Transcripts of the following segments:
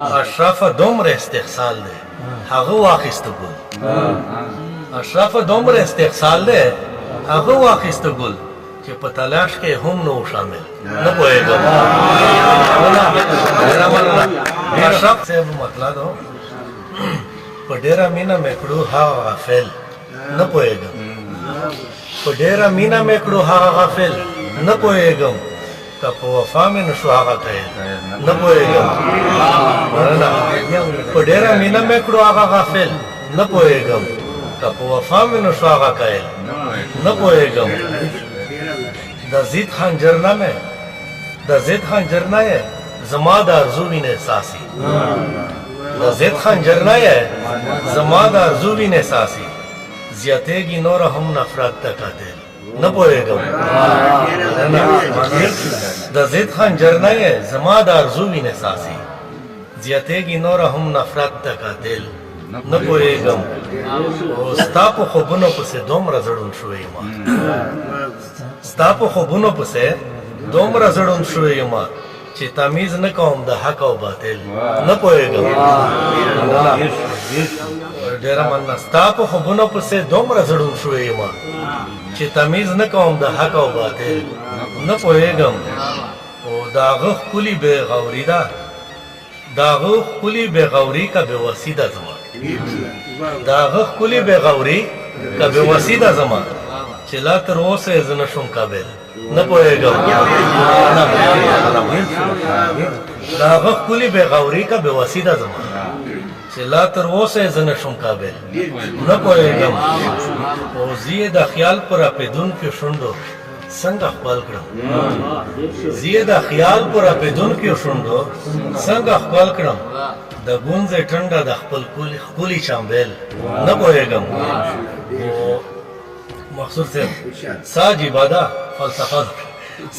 اشرف دومره استحصال دی هغه واخیسته ګل اشرف دومره استحصال دی هغه واخیسته ګل چې په تلاش کې هم نو شامل نه پوهېږم اشرف صاحب مطلب دو په ډېره مینه مې کړو هغه غافل نه پوهېږم په ډېره مینه مې کړو هغه غافل نه پوهېږم که په وفا مې نه شو هغه قیل نه پوهېږم په ډېره مینه مې کړو هغه غافل نه پوهېږم که په وفا مې نه شو هغه قیل نه پوهېږم د زید خنجر نه مې د زید خنجر نه یې زما د ارزو وینې ساسي د زید خنجر نه یې زما د ارزو وینې ساسي زیاتېږي نور هم نفرت ته قاتل نه پوهېږم د زید خنجر نه یې زما د ارزو وینې ساسي زیاتېږي نور هم نفرت ته قاتل نه پوهېږم او ستا په خوبونو پسې دومره زړون شوی یم ستا په خوبونو پسې دومره زړون شوی یم چې تمیز نه کوم د حق او باطل نه پوهېږم ډېره مننه ستا په خوبونو پسې دومره زړون شوی یم چې تمیز نه کوم د حق او باطل نه پوهېږم او د هغه ښکلي بېغوري ده د هغه ښکلي بېغوري که بېوسي ده زما د هغه ښکلي بېغوري که بېوسي ده زما چې لا تر اوسه یې زه نه شوم قابل نه پوهېږم د هغه ښکلي بېغوري که بېوسي ده زما چې لا تر اوسه یې زه نه شوم قابل نه پوهېږم او زه یې د خیال په راپېدونکو شونډو څنګه خپل کړم زه یې د خیال په راپېدونکو شونډو څنګه خپل کړم د ګونځې ټنډه د خپل ښکلي چامبیل نه پوهېږم مقصود صاحب ساج عباده فلسفه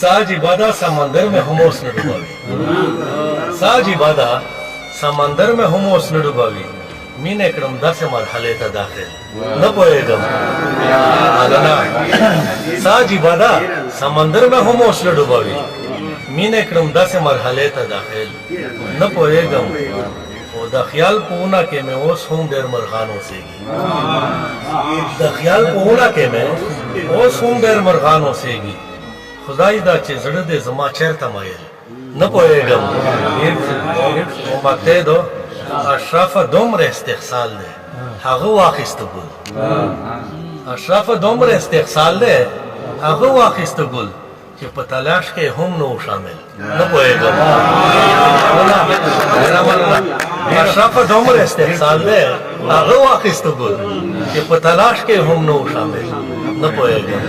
ساج عباده سمندر میں ہم اوس نه ډوبوي ساج عباده سمندر میں هم اوس نه ډوبوي مینه کړم داسې مرحلې ته داخل نه پوهېږم ساج عباده سمندر میں هم اوس نه ډوبوي مینه کړم داسې مرحلې ته داخل نه پوهېږم او د خیال په اونه کې مې اوس هم ډېر مرغان اوسېږي د خیال په اونه کې مې اوس هم ډېر مرغان اوسېږي خدای دا چې زړه دې زما چېرته مایل نه پوهېږم مقطع دو اشرف دومره استحصال دی هغه واخیسته ګل اشرف دومره استحصال دی هغه واخیسته ګل چې په تلاش کې هم نو شامل نه پوهېږم اشرف دومره استحصال دی هغه واخیسته ګل چې په تلاش کې هم نو شامل نه پوهېږم